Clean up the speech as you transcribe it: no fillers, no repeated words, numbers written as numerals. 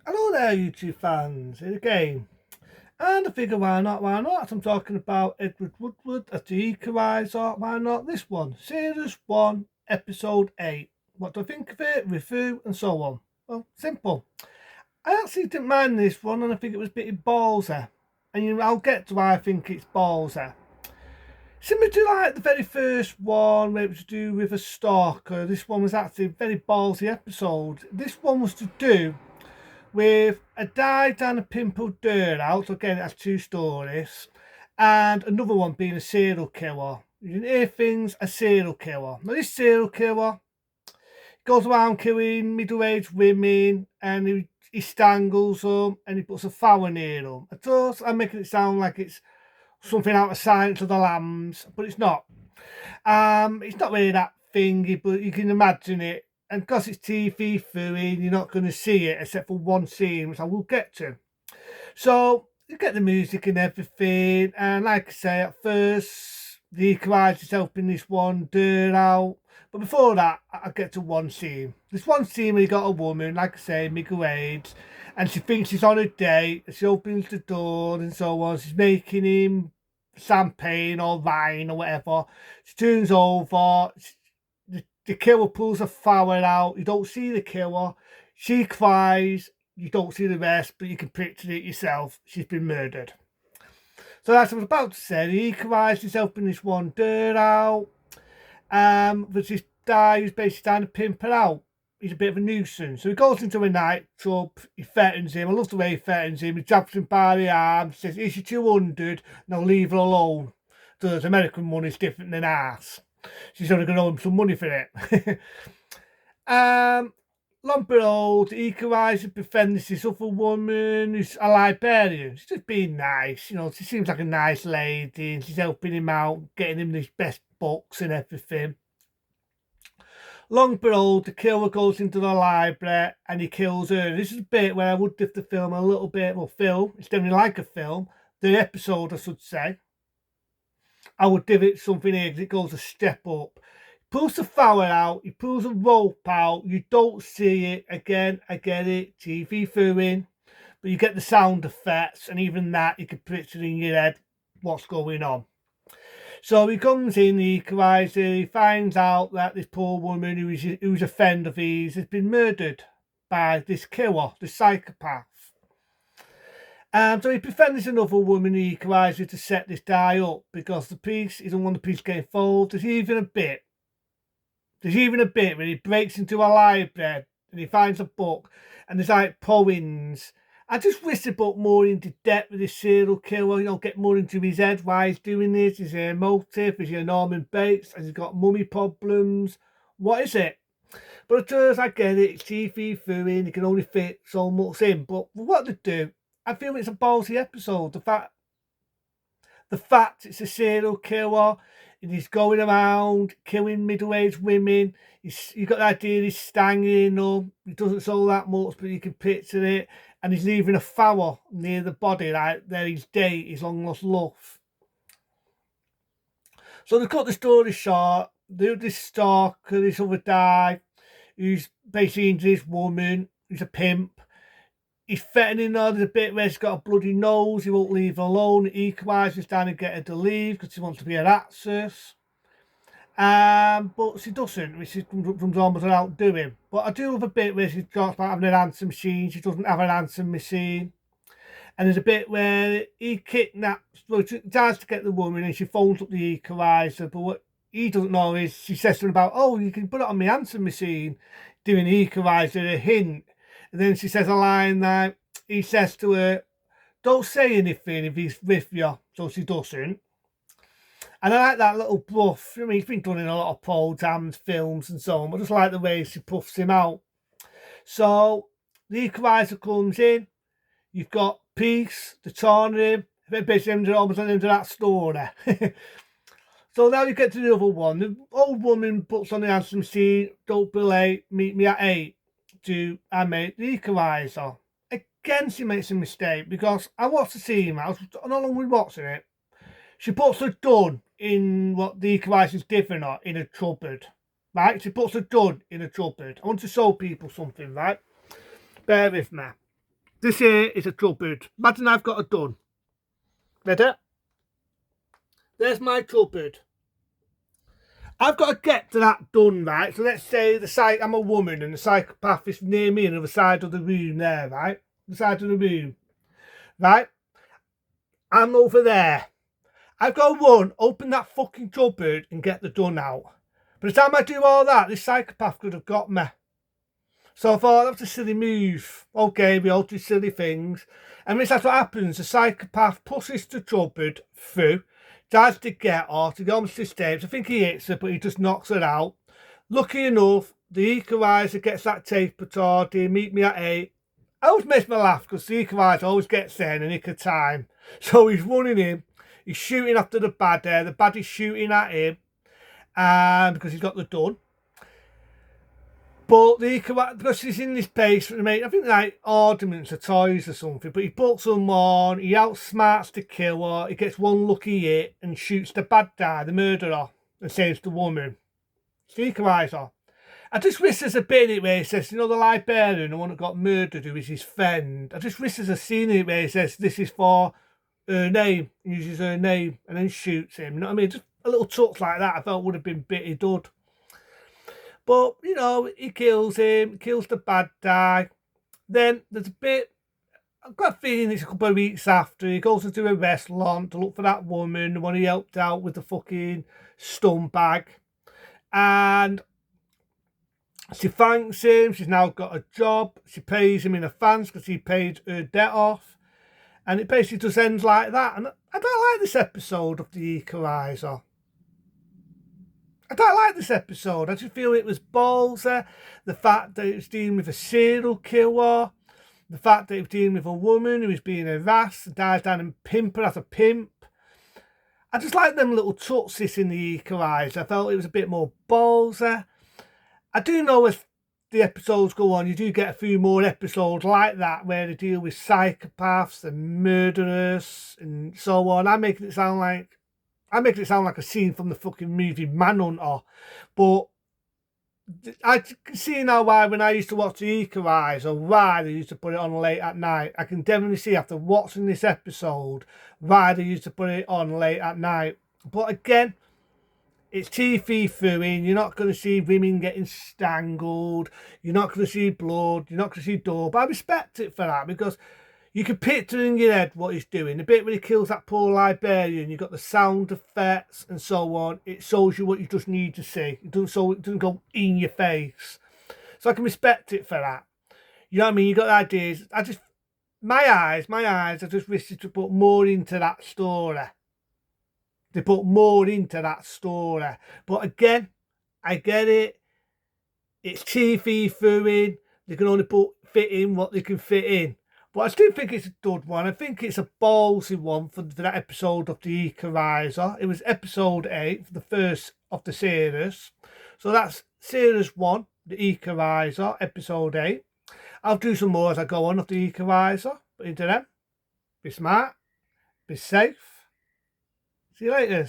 Hello there, YouTube fans. Here again. And I figure why not? I'm talking about Edward Woodward as the Equalizer. Why not this one? Series 1, Episode 8. What do I think of it? Review and so on. Well, simple. I actually didn't mind this one and I think it was a bit ballsy. And I'll get to why I think it's ballsy. Similar to like the very first one where it was to do with a stalker, this one was actually a very ballsy episode. This one was to do with a died down a pimple dirt out. Again, it has two stories, and another one being a serial killer. You can hear things, a serial killer. Now, this serial killer goes around killing middle-aged women, and he strangles them, and he puts a flower near them. At first, I'm making it sound like it's something out of Silence of the Lambs, but it's not. It's not really that thingy, but you can imagine it. And because it's TV viewing, you're not going to see it except for one scene, which I will get to. So you get the music and everything. And like I say, at first, the Equalizer is helping this one dirt out. But before that, I get to one scene. This one scene where you got a woman, like I say, middle age, and she thinks she's on a date. She opens the door and so on. She's making him champagne or wine or whatever. She turns over. The killer pulls a flower out. You don't see the killer. She cries. You don't see the rest, but you can picture it yourself. She's been murdered. So that's what I was about to say. He cries. He's helping this one dirt out. There's this guy who's basically trying to pimp her out. He's a bit of a nuisance. So he goes into a nightclub. He threatens him. I love the way he threatens him. He grabs him by the arm. Says, "Here's your 200. Now leave her alone." So there's American money's different than ours. She's only going to owe him some money for it. Long and behold, Equalizer befriends this other woman who's a librarian. She's just being nice, you know. She seems like a nice lady, and she's helping him out, getting him his best books and everything. Long and behold, the killer goes into the library and he kills her. This is a bit where I would give the film a little bit, well, film, it's definitely like a film, the episode, I should say. I would give it something here because it goes a step up. He pulls the flower out, he pulls a rope out, you don't see it. Again, I get it, TV viewing, but you get the sound effects, and even that you can picture in your head what's going on. So he comes in, the Equalizer, he finds out that this poor woman who's a friend of his has been murdered by this killer, this psychopath. So he befriends another woman, the Equalizer, to set this guy up because the police, he doesn't want the police to get involved. There's even a bit where he breaks into a library and he finds a book and there's like poems. I just wish they put more into depth with this serial killer, you know, get more into his head, why he's doing this. Is there a motive? Is he a Norman Bates? Has he got mummy problems? What is it? But at first, I get it, it's TV viewing, you can only fit so much in. But what they do, I feel it's a ballsy episode. The fact it's a serial killer and he's going around killing middle-aged women. You got the idea he's stanging them. He doesn't show that much, but you can picture it. And he's leaving a flower near the body, like there his date, his long lost love. So they cut the story short. This stalker, this other guy, who's basically into this woman, who's a pimp. He's threatening her. There's a bit where she's got a bloody nose. He won't leave her alone. The Equalizer's trying to get her to leave because she wants to be an actress. But she doesn't, which comes almost an outdoing. But I do love a bit where she talks about having an answer machine. She doesn't have an answer machine. And there's a bit where he kidnaps, well, he tries to get the woman and she phones up the Equalizer. But what he doesn't know is she says something about, "Oh, you can put it on my answer machine," giving the Equalizer a hint. And then she says a line that he says to her, "Don't say anything if he's with you." So she doesn't. And I like that little bluff. I mean, he's been done in a lot of Paul Damned films and so on. But I just like the way she puffs him out. So the Equalizer comes in. You've got Peace, the Tornado. Basically, almost at the end of that story. So now you get to the other one. The old woman puts on the answer machine, "Don't be late, meet me at 8. To animate the Equalizer." Again, she makes a mistake because I watched the scene. I was not long with watching it. She puts a gun in what the Equalizer's given her in a cupboard, right? She puts a gun in a cupboard. I want to show people something, right? Bear with me. This here is a trubbered. Imagine I've got a dun. Ready? There's my trubbered. I've got to get to that done, right? So let's say I'm a woman and the psychopath is near me on the other side of the room there, right? The side of the room, right? I'm over there. I've got to run, open that fucking cupboard and get the done out. By the time I do all that, this psychopath could have got me. So I thought, that was a silly move. Okay, we all do silly things. And that's what happens. The psychopath pushes the cupboard through, tries to get her to go on the steps. I think he hits her, but he just knocks her out. Lucky enough, the Equalizer gets that tape retarded, meet me at 8. I always makes me laugh because the Equalizer always gets there in a nick of time. So he's running in, he's shooting after the baddie, the baddie's shooting at him, because he's got the done. But because he's in this place, I think like ornaments or toys or something, but he puts them on, he outsmarts the killer, he gets one lucky hit and shoots the bad guy, the murderer, and saves the woman. It's the Equalizer. I just wish there's a bit in it where he says, you know, the librarian, the one that got murdered, who is his friend. I just wish there's a scene in it where he says, this is for her name, uses her name, and then shoots him. You know what I mean? Just a little touch like that I felt would have been bitty dud. But, you know, he kills him, kills the bad guy. Then there's a bit, I've got a feeling it's a couple of weeks after, he goes into a restaurant to look for that woman, the one he helped out with the fucking stun bag. And she thanks him, she's now got a job, she pays him in advance because he paid her debt off. And it basically just ends like that. And I don't like this episode of The Equalizer. I don't like this episode. I just feel it was ballsy. The fact that it was dealing with a serial killer. The fact that it was dealing with a woman who was being harassed, dies down and pimp her as a pimp. I just like them little tutsis in The Equalizer. I felt it was a bit more ballsy. I do know as the episodes go on, you do get a few more episodes like that where they deal with psychopaths and murderers and so on. I'm making it sound like a scene from the fucking movie Manhunter. But I can see now why when I used to watch The Equalizer, why they used to put it on late at night. I can definitely see after watching this episode why they used to put it on late at night. But again, it's TV viewing. You're not going to see women getting strangled. You're not going to see blood. You're not going to see door. But I respect it for that because you can picture in your head what he's doing. The bit where he kills that poor librarian, you've got the sound effects and so on. It shows you what you just need to see. It doesn't go in your face. So I can respect it for that. You know what I mean? You got ideas. My eyes, I just wish to put more into that story. They put more into that story. But again, I get it. It's TV viewing. They can only fit in what they can fit in. But I still think it's a good one. I think it's a ballsy one for that episode of The Equalizer. It was episode 8, the first of the series. So that's series 1, The Equalizer, episode 8. I'll do some more as I go on of The Equalizer. But until then, be smart, be safe. See you later.